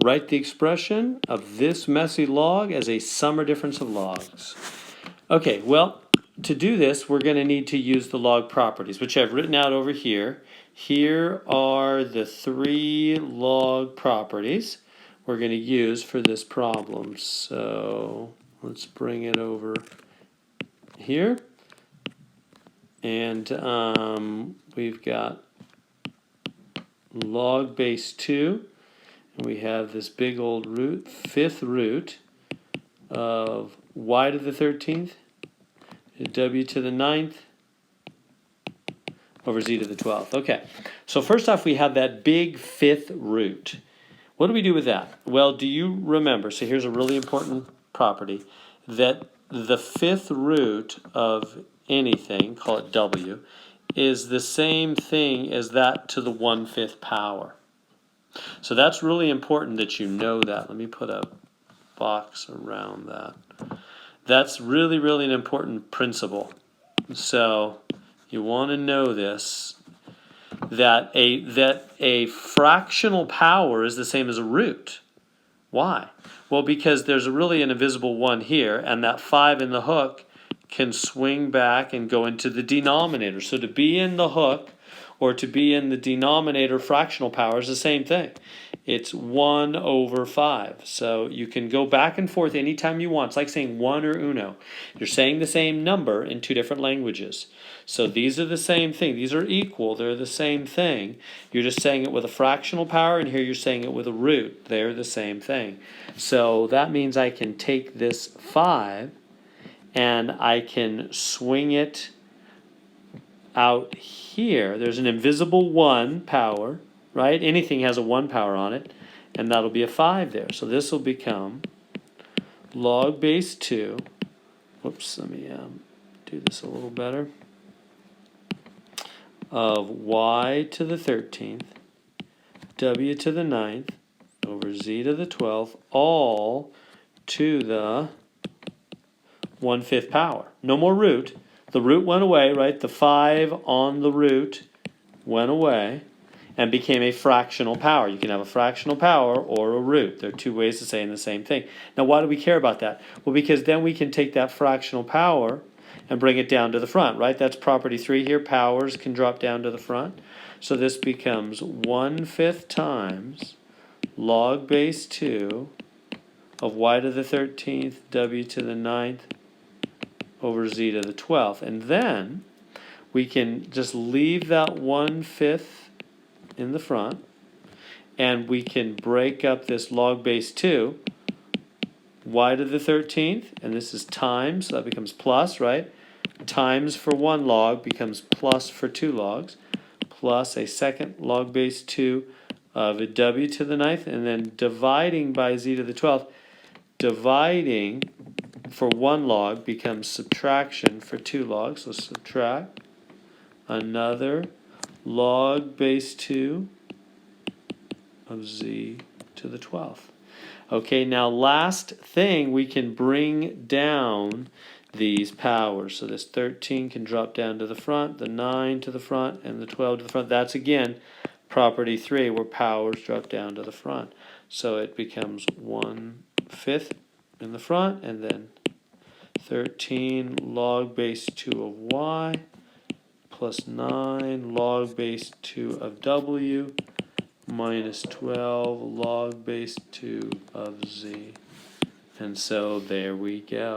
write the expression of this messy log as a sum or difference of logs. Okay, well, to do this, we're going to need to use the log properties, which I've written out over here. Here are the 3 log properties we're going to use for this problem. So let's bring it over here. And we've got log base 2. And we have this big old root, 5th root of y to the 13th, w to the 9th, over z to the 12th. Okay, so first off we have that big 5th root. What do we do with that? Well, do you remember, so here's a really important property, that the 5th root of anything, call it w, is the same thing as that to the 1/5 power. So that's really important that you know that. Let me put a box around that. That's really, really an important principle. So you want to know this, that a fractional power is the same as a root. Why? Well, because there's really an invisible 1 here, and that 5 in the hook can swing back and go into the denominator. So to be in the hook or to be in the denominator fractional power is the same thing. It's 1 over 5. So you can go back and forth anytime you want. It's like saying 1 or uno. You're saying the same number in 2 different languages. So these are the same thing. These are equal. They're the same thing. You're just saying it with a fractional power, and here you're saying it with a root. They're the same thing. So that means I can take this 5 and I can swing it out here. There's an invisible 1 power, right? Anything has a 1 power on it, and that'll be a 5 there. So this will become log base 2. Whoops, let me do this a little better. Of y to the 13th, w to the 9th, over z to the 12th, all to the 1/5 power. No more root. The root went away, right? The 5 on the root went away and became a fractional power. You can have a fractional power or a root. There are 2 ways of saying the same thing. Now, why do we care about that? Well, because then we can take that fractional power and bring it down to the front, right? That's property 3 here. Powers can drop down to the front. So this becomes 1/5 times log base 2 of y to the 13th, w to the 9th, over z to the 12th. And then we can just leave that 1/5 in the front, and we can break up this log base 2, y to the 13th, and this is times, so that becomes plus, right? Times for 1 log becomes plus for 2 logs, plus a second log base 2 of a w to the 9th, and then dividing by z to the 12th. Dividing for 1 log becomes subtraction for 2 logs. So subtract another log base 2 of z to the 12th. Okay, now last thing, we can bring down these powers. So this 13 can drop down to the front, the 9 to the front, and the 12 to the front. That's, again, property 3, where powers drop down to the front. So it becomes 1/5 in the front, and then 13 log base 2 of y plus 9 log base 2 of w minus 12 log base 2 of z. And so there we go.